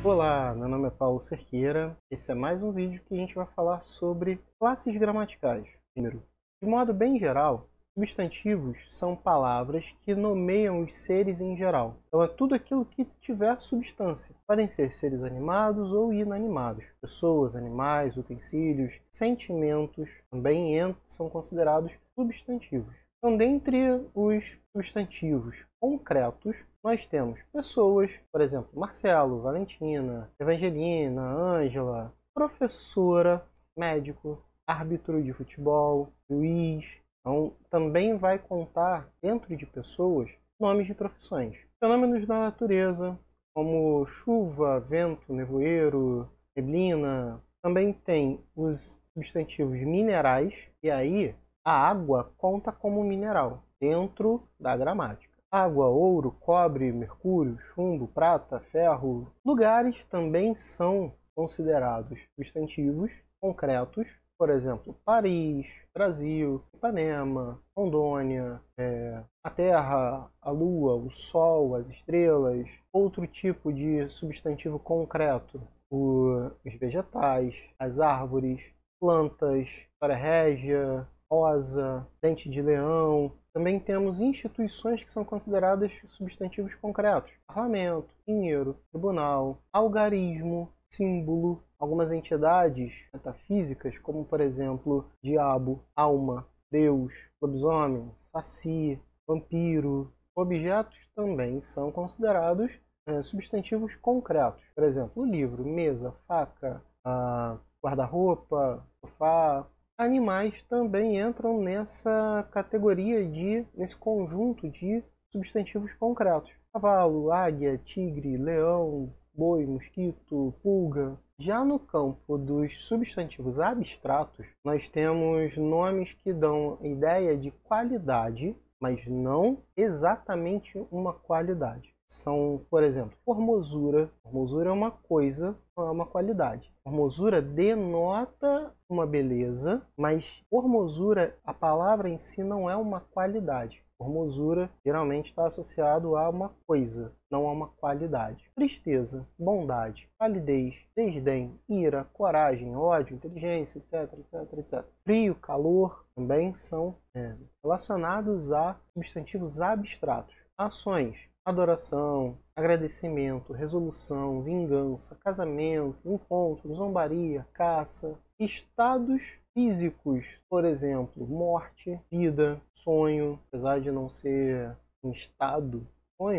Olá, meu nome é Paulo Cerqueira. Esse é mais um vídeo que a gente vai falar sobre classes gramaticais. Primeiro, de modo bem geral, substantivos são palavras que nomeiam os seres em geral. Então é tudo aquilo que tiver substância. Podem ser seres animados ou inanimados. Pessoas, animais, utensílios, sentimentos também são considerados substantivos. Então, dentre os substantivos concretos, nós temos pessoas, por exemplo, Marcelo, Valentina, Evangelina, Ângela, professora, médico, árbitro de futebol, juiz. Então, também vai contar, dentro de pessoas, nomes de profissões. Fenômenos da natureza, como chuva, vento, nevoeiro, neblina. Também tem os substantivos minerais, e aí a água conta como mineral, dentro da gramática. Água, ouro, cobre, mercúrio, chumbo, prata, ferro. Lugares também são considerados substantivos concretos. Por exemplo, Paris, Brasil, Ipanema, Rondônia, a Terra, a Lua, o Sol, as estrelas. Outro tipo de substantivo concreto, os vegetais, as árvores, plantas, História Régia, rosa, dente de leão. Também temos instituições que são consideradas substantivos concretos. Parlamento, dinheiro, tribunal, algarismo, símbolo. Algumas entidades metafísicas, como por exemplo, diabo, alma, Deus, lobisomem, saci, vampiro. Objetos também são considerados substantivos concretos. Por exemplo, livro, mesa, faca, guarda-roupa, sofá. Animais também entram nessa categoria nesse conjunto de substantivos concretos. Cavalo, águia, tigre, leão, boi, mosquito, pulga. Já no campo dos substantivos abstratos, nós temos nomes que dão ideia de qualidade, mas não exatamente uma qualidade. São, por exemplo, formosura. Formosura é uma coisa, é uma qualidade. Formosura denota uma beleza, mas formosura, a palavra em si, não é uma qualidade. Formosura geralmente está associado a uma coisa, não a uma qualidade. Tristeza, bondade, palidez, desdém, ira, coragem, ódio, inteligência, etc, etc, etc. Frio, calor também são relacionados a substantivos abstratos. Ações, adoração, agradecimento, resolução, vingança, casamento, encontro, zombaria, caça. Estados físicos, por exemplo, morte, vida, sonho, apesar de não ser um estado,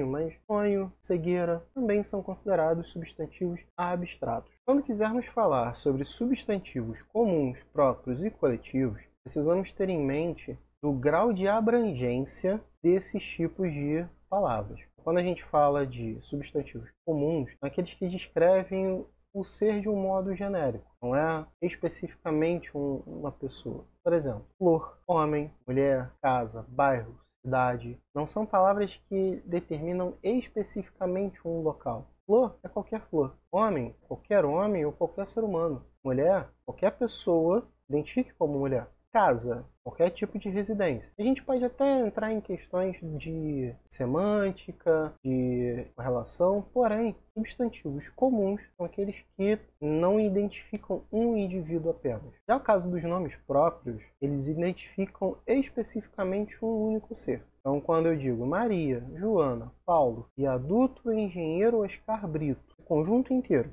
mas sonho, cegueira, também são considerados substantivos abstratos. Quando quisermos falar sobre substantivos comuns, próprios e coletivos, precisamos ter em mente o grau de abrangência desses tipos de palavras. Quando a gente fala de substantivos comuns, são aqueles que descrevem o ser de um modo genérico, não é especificamente uma pessoa. Por exemplo, flor, homem, mulher, casa, bairro, cidade. Não são palavras que determinam especificamente um local. Flor é qualquer flor. Homem, qualquer homem ou qualquer ser humano. Mulher, qualquer pessoa identifique como mulher. Casa, qualquer tipo de residência. A gente pode até entrar em questões de semântica, de relação, porém, substantivos comuns são aqueles que não identificam um indivíduo apenas. Já o caso dos nomes próprios, eles identificam especificamente um único ser. Então, quando eu digo Maria, Joana, Paulo, viaduto engenheiro Oscar Brito, o conjunto inteiro.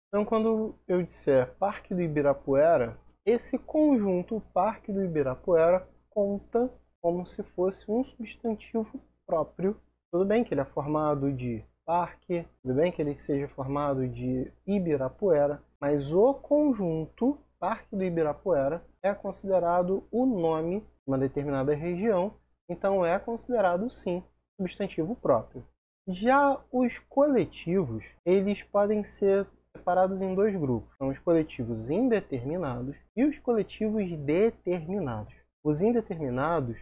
Então, quando eu disser Parque do Ibirapuera, esse conjunto, Parque do Ibirapuera, conta como se fosse um substantivo próprio. Tudo bem que ele é formado de parque, tudo bem que ele seja formado de Ibirapuera, mas o conjunto, Parque do Ibirapuera, é considerado o nome de uma determinada região, então é considerado, sim, substantivo próprio. Já os coletivos, eles podem ser separados em dois grupos. São os coletivos indeterminados e os coletivos determinados. Os indeterminados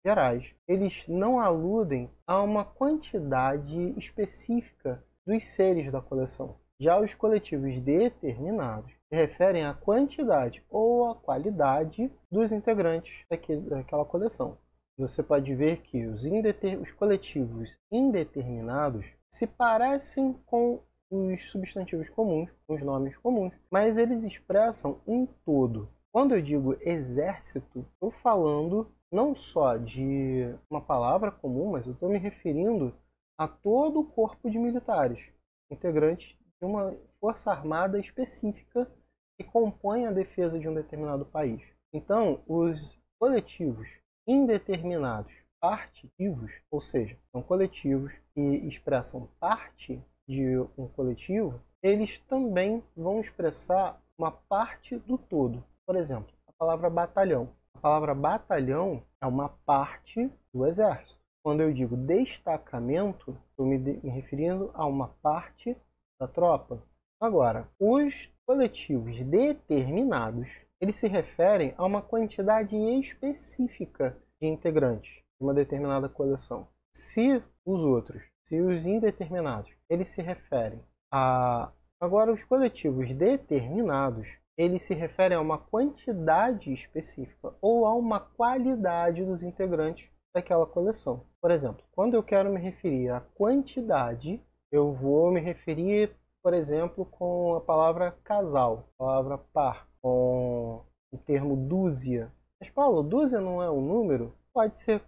gerais, eles não aludem a uma quantidade específica dos seres da coleção. Já os coletivos determinados se referem à quantidade ou à qualidade dos integrantes daquela coleção. Você pode ver que os coletivos indeterminados se parecem com os substantivos comuns, os nomes comuns, mas eles expressam um todo. Quando eu digo exército, estou falando não só de uma palavra comum, mas eu estou me referindo a todo o corpo de militares, integrantes de uma força armada específica que compõe a defesa de um determinado país. Então, os coletivos indeterminados partitivos, ou seja, são coletivos que expressam parte de um coletivo, eles também vão expressar uma parte do todo. Por exemplo, a palavra batalhão. A palavra batalhão é uma parte do exército. Quando eu digo destacamento, estou me referindo a uma parte da tropa. Agora, os coletivos determinados, eles se referem a uma quantidade específica de integrantes de uma determinada coleção. Se os indeterminados, eles se referem a... Agora, os coletivos determinados, eles se referem a uma quantidade específica ou a uma qualidade dos integrantes daquela coleção. Por exemplo, quando eu quero me referir à quantidade, eu vou me referir, por exemplo, com a palavra casal, a palavra par, com o termo dúzia. Mas, Paulo, dúzia não é um número? Pode ser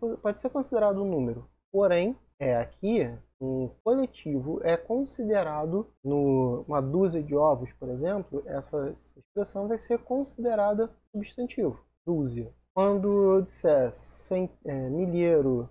considerado um número. Porém, aqui um coletivo é considerado, uma dúzia de ovos, por exemplo, essa expressão vai ser considerada substantivo, dúzia. Quando eu disser milheiro,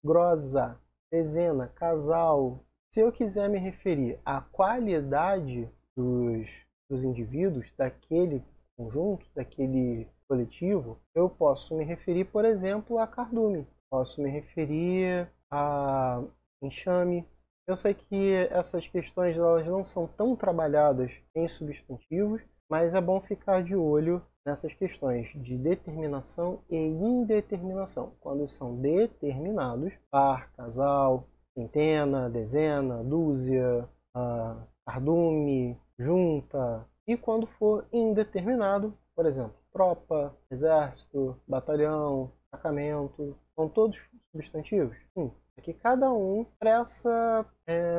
grossa, dezena, casal, se eu quiser me referir à qualidade dos indivíduos, daquele conjunto, daquele coletivo, eu posso me referir, por exemplo, a cardume, posso me referir a enxame. Eu sei que essas questões elas não são tão trabalhadas em substantivos, mas é bom ficar de olho nessas questões de determinação e indeterminação. Quando são determinados, par, casal, centena, dezena, dúzia, cardume, junta. E quando for indeterminado, por exemplo, tropa, exército, batalhão, destacamento, são todos substantivos? Sim, porque cada um expressa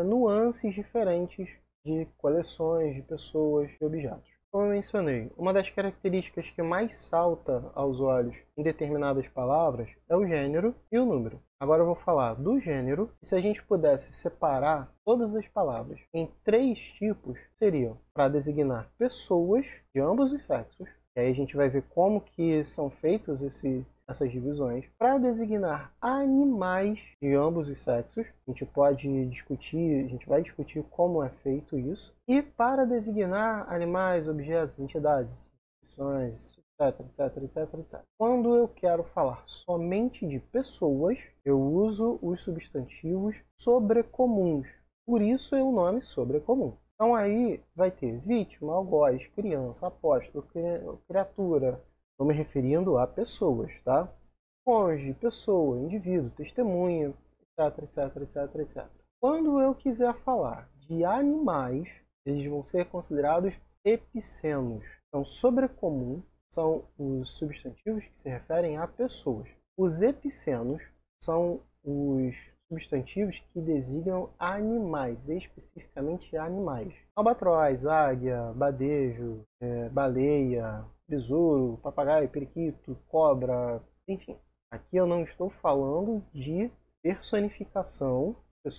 nuances diferentes de coleções, de pessoas, de objetos. Como eu mencionei, uma das características que mais salta aos olhos em determinadas palavras é o gênero e o número. Agora eu vou falar do gênero, e se a gente pudesse separar todas as palavras em 3 tipos, seriam para designar pessoas de ambos os sexos, e aí a gente vai ver como que são feitas essas divisões. Para designar animais de ambos os sexos, a gente vai discutir como é feito isso. E para designar animais, objetos, entidades, instituições, etc. Quando eu quero falar somente de pessoas, eu uso os substantivos sobrecomuns. Por isso é o nome sobrecomum. Então aí vai ter vítima, algoz, criança, apóstolo, criatura. Estou me referindo a pessoas, tá? Cônjuge, pessoa, indivíduo, testemunha, etc. Quando eu quiser falar de animais, eles vão ser considerados epicenos. Então, sobrecomum são os substantivos que se referem a pessoas. Os epicenos são os substantivos que designam animais, especificamente animais. Albatroz, águia, badejo, baleia, besouro, papagaio, periquito, cobra, enfim. Aqui eu não estou falando de personificação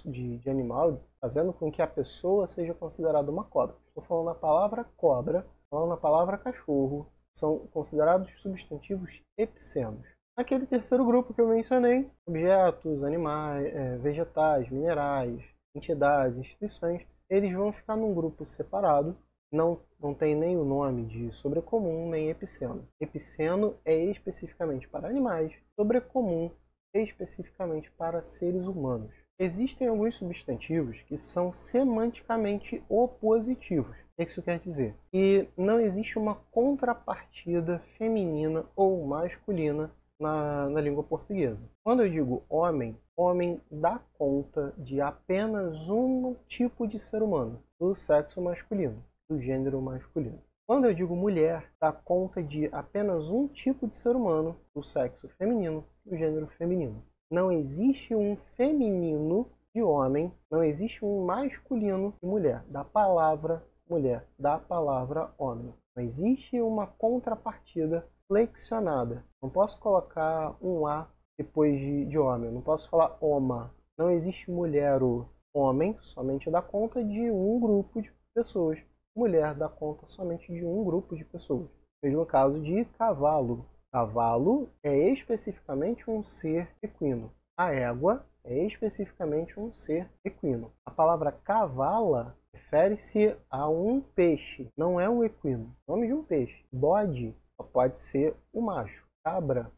de animal, fazendo com que a pessoa seja considerada uma cobra. Estou falando a palavra cobra, falando a palavra cachorro, são considerados substantivos epicenos. Aquele terceiro grupo que eu mencionei, objetos, animais, vegetais, minerais, entidades, instituições, eles vão ficar num grupo separado, não tem nem o nome de sobrecomum, nem epiceno. Epiceno é especificamente para animais, sobrecomum é especificamente para seres humanos. Existem alguns substantivos que são semanticamente opositivos. O que isso quer dizer? Que não existe uma contrapartida feminina ou masculina na língua portuguesa. Quando eu digo homem, homem dá conta de apenas um tipo de ser humano, do sexo masculino, do gênero masculino. Quando eu digo mulher, dá conta de apenas um tipo de ser humano, do sexo feminino, do gênero feminino. Não existe um feminino de homem, não existe um masculino de mulher, da palavra mulher, da palavra homem. Não existe uma contrapartida flexionada. Não posso colocar um A depois de homem. Eu não posso falar oma. Não existe mulher ou homem, somente dá conta de um grupo de pessoas. Mulher dá conta somente de um grupo de pessoas. Mesmo caso de cavalo. Cavalo é especificamente um ser equino. A égua é especificamente um ser equino. A palavra cavala refere-se a um peixe, não é um equino. Nome de um peixe. Bode só pode ser o macho. Cabra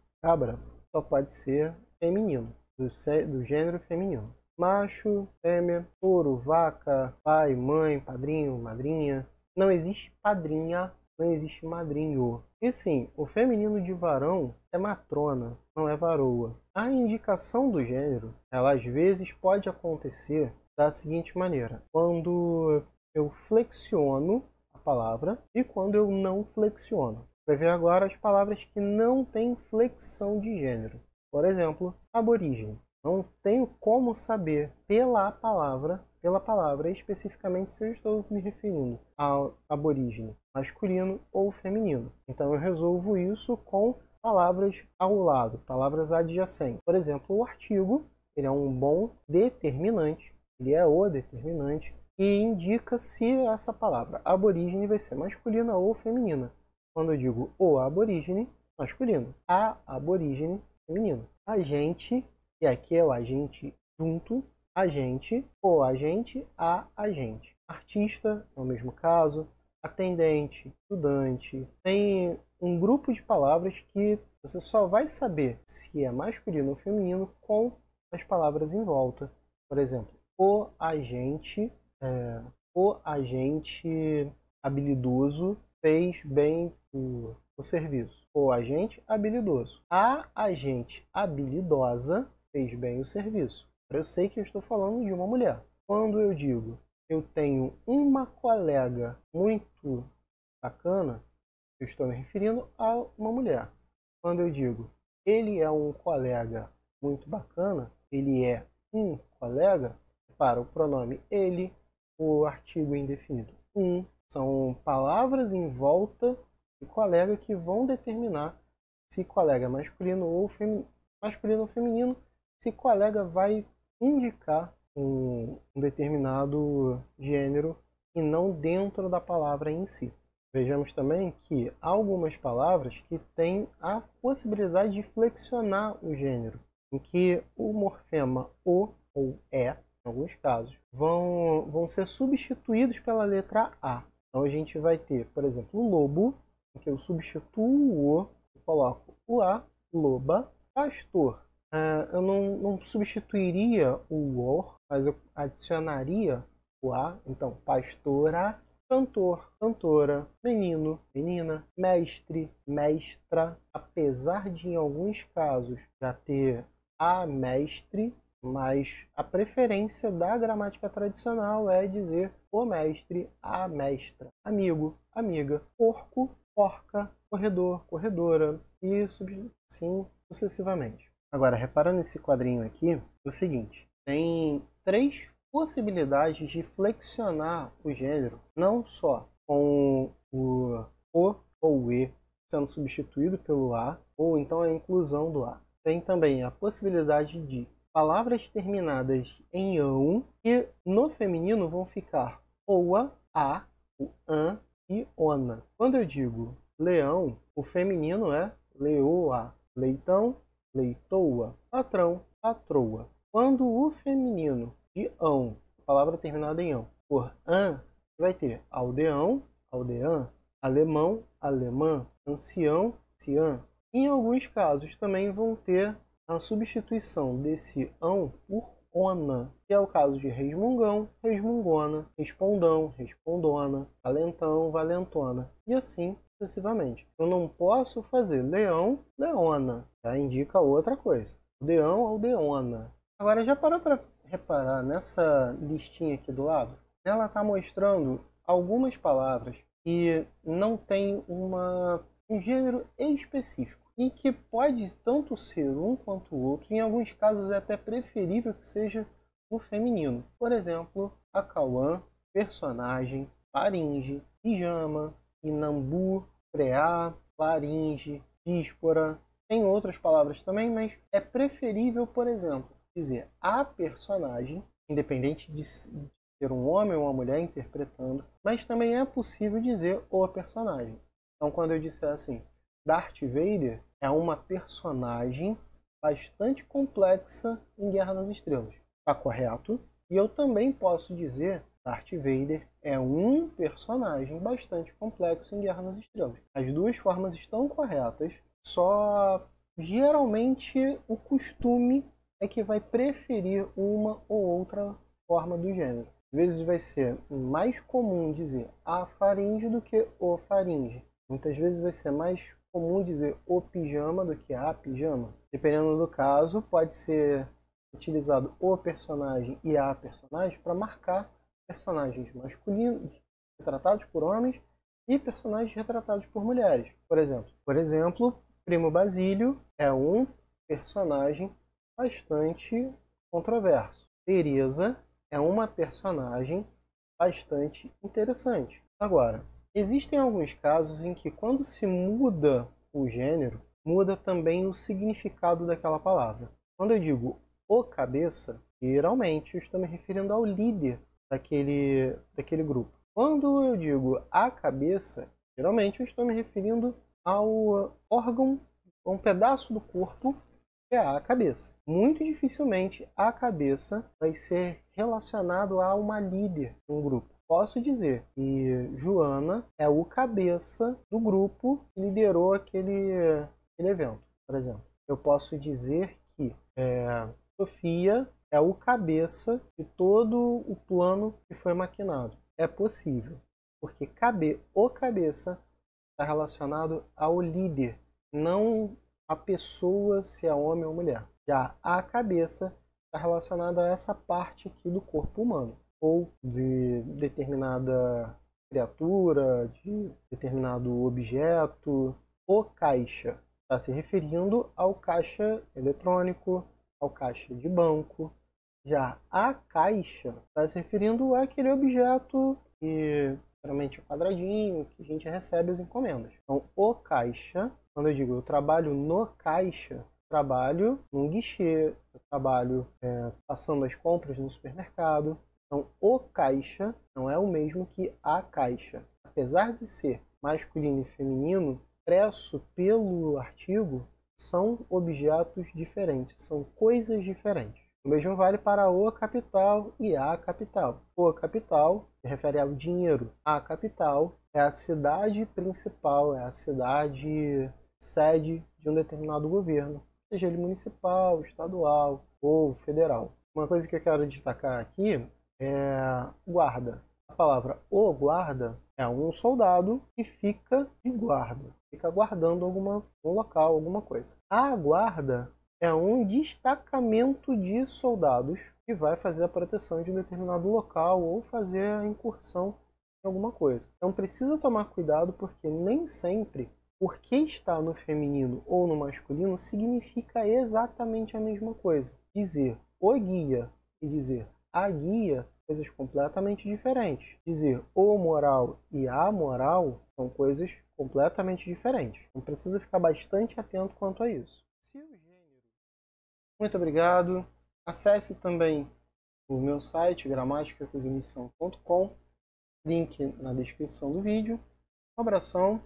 só pode ser feminino, do gênero feminino. Macho, fêmea, touro, vaca, pai, mãe, padrinho, madrinha. Não existe padrinha, não existe madrinho. E sim, o feminino de varão é matrona, não é varoa. A indicação do gênero, ela às vezes pode acontecer da seguinte maneira: quando eu flexiono a palavra e quando eu não flexiono. Vai ver agora as palavras que não têm flexão de gênero. Por exemplo, aborígene. Não tenho como saber pela palavra especificamente se eu estou me referindo ao aborígene masculino ou feminino. Então eu resolvo isso com palavras ao lado, palavras adjacentes. Por exemplo, o artigo, ele é um bom determinante, ele é o determinante e indica se essa palavra aborígene vai ser masculina ou feminina. Quando eu digo o aborígene, masculino. A aborígene, feminino. Agente, e aqui é o agente junto, agente, o agente, a agente. Artista, é o mesmo caso. Atendente, estudante. Tem um grupo de palavras que você só vai saber se é masculino ou feminino com as palavras em volta. Por exemplo, o agente habilidoso fez bem o serviço. O agente habilidoso. A agente habilidosa fez bem o serviço. Eu sei que eu estou falando de uma mulher. Quando eu digo eu tenho uma colega muito bacana, eu estou me referindo a uma mulher. Quando eu digo ele é um colega muito bacana, ele é um colega, para o pronome ele, o artigo indefinido um, são palavras em volta de colega que vão determinar se colega é masculino ou feminino, se colega vai indicar um determinado gênero e não dentro da palavra em si. Vejamos também que há algumas palavras que têm a possibilidade de flexionar o gênero, em que o morfema o ou é, em alguns casos, vão ser substituídos pela letra A. Então a gente vai ter, por exemplo, o lobo, em que eu substituo o O, e coloco o A, loba. Pastor, eu não substituiria o OR, mas eu adicionaria o A. Então, pastora, cantor, cantora, menino, menina, mestre, mestra. Apesar de, em alguns casos, já ter a mestre, mas a preferência da gramática tradicional é dizer o mestre, a mestra, amigo, amiga, porco, porca, corredor, corredora e assim sucessivamente. Agora, reparando nesse quadrinho aqui, é o seguinte, tem 3 possibilidades de flexionar o gênero, não só com o ou o e sendo substituído pelo a, ou então a inclusão do a. Tem também a possibilidade de palavras terminadas em ão, que no feminino vão ficar oa, a, o an e ona. Quando eu digo leão, o feminino é leoa, leitão, leitoa, patrão, patroa. Quando o feminino de ão, palavra terminada em ão, for an, vai ter aldeão, aldeã, alemão, alemã, ancião, anciã. Em alguns casos também vão ter a substituição desse ão por ona, que é o caso de resmungão, resmungona, respondão, respondona, valentão, valentona, e assim sucessivamente. Eu não posso fazer leão, leona, já indica outra coisa. Aldeão, aldeona. Agora, já parou para reparar nessa listinha aqui do lado? Ela está mostrando algumas palavras que não tem um gênero específico e que pode tanto ser um quanto o outro. Em alguns casos é até preferível que seja no feminino. Por exemplo, acauã, personagem, faringe, pijama, inambu, preá, laringe, díspora. Tem outras palavras também, mas é preferível, por exemplo, dizer a personagem, independente de ser um homem ou uma mulher interpretando, mas também é possível dizer o personagem. Então, quando eu disser assim, Darth Vader é uma personagem bastante complexa em Guerra nas Estrelas. Está correto? E eu também posso dizer Darth Vader é um personagem bastante complexo em Guerra nas Estrelas. As duas formas estão corretas, só geralmente o costume é que vai preferir uma ou outra forma do gênero. Às vezes vai ser mais comum dizer a faringe do que o faringe. Muitas vezes vai ser mais comum dizer o pijama do que a pijama. Dependendo do caso, pode ser utilizado o personagem e a personagem para marcar personagens masculinos retratados por homens e personagens retratados por mulheres. Por exemplo, Primo Basílio é um personagem bastante controverso. Teresa é uma personagem bastante interessante. Agora, existem alguns casos em que quando se muda o gênero, muda também o significado daquela palavra. Quando eu digo o cabeça, geralmente eu estou me referindo ao líder daquele grupo. Quando eu digo a cabeça, geralmente eu estou me referindo ao órgão, a um pedaço do corpo que é a cabeça. Muito dificilmente a cabeça vai ser relacionado a uma líder de um grupo. Posso dizer que Joana é o cabeça do grupo que liderou aquele evento, por exemplo. Eu posso dizer que Sofia é o cabeça de todo o plano que foi maquinado. É possível, porque o cabeça está relacionado ao líder, não a pessoa, se é homem ou mulher. Já a cabeça está relacionada a essa parte aqui do corpo humano, ou de determinada criatura, de determinado objeto. O caixa está se referindo ao caixa eletrônico, ao caixa de banco. Já a caixa está se referindo àquele objeto que geralmente é quadradinho, que a gente recebe as encomendas. Então, o caixa, quando eu digo eu trabalho no caixa, trabalho num guichê, eu trabalho passando as compras no supermercado. Então, o caixa não é o mesmo que a caixa. Apesar de ser masculino e feminino, expresso pelo artigo, são objetos diferentes, são coisas diferentes. O mesmo vale para o capital e a capital. O capital se refere ao dinheiro. A capital é a cidade principal, é a cidade sede de um determinado governo, seja ele municipal, estadual ou federal. Uma coisa que eu quero destacar aqui é guarda. A palavra o guarda é um soldado que fica de guarda, fica guardando um local, alguma coisa. A guarda é um destacamento de soldados que vai fazer a proteção de um determinado local ou fazer a incursão em alguma coisa. Então precisa tomar cuidado, porque nem sempre porque está no feminino ou no masculino significa exatamente a mesma coisa. Dizer o guia e dizer a guia, coisas completamente diferentes. Dizer o moral e a moral são coisas completamente diferentes. Então precisa ficar bastante atento quanto a isso. Muito obrigado. Acesse também o meu site, gramaticacognição.com, link na descrição do vídeo. Um abração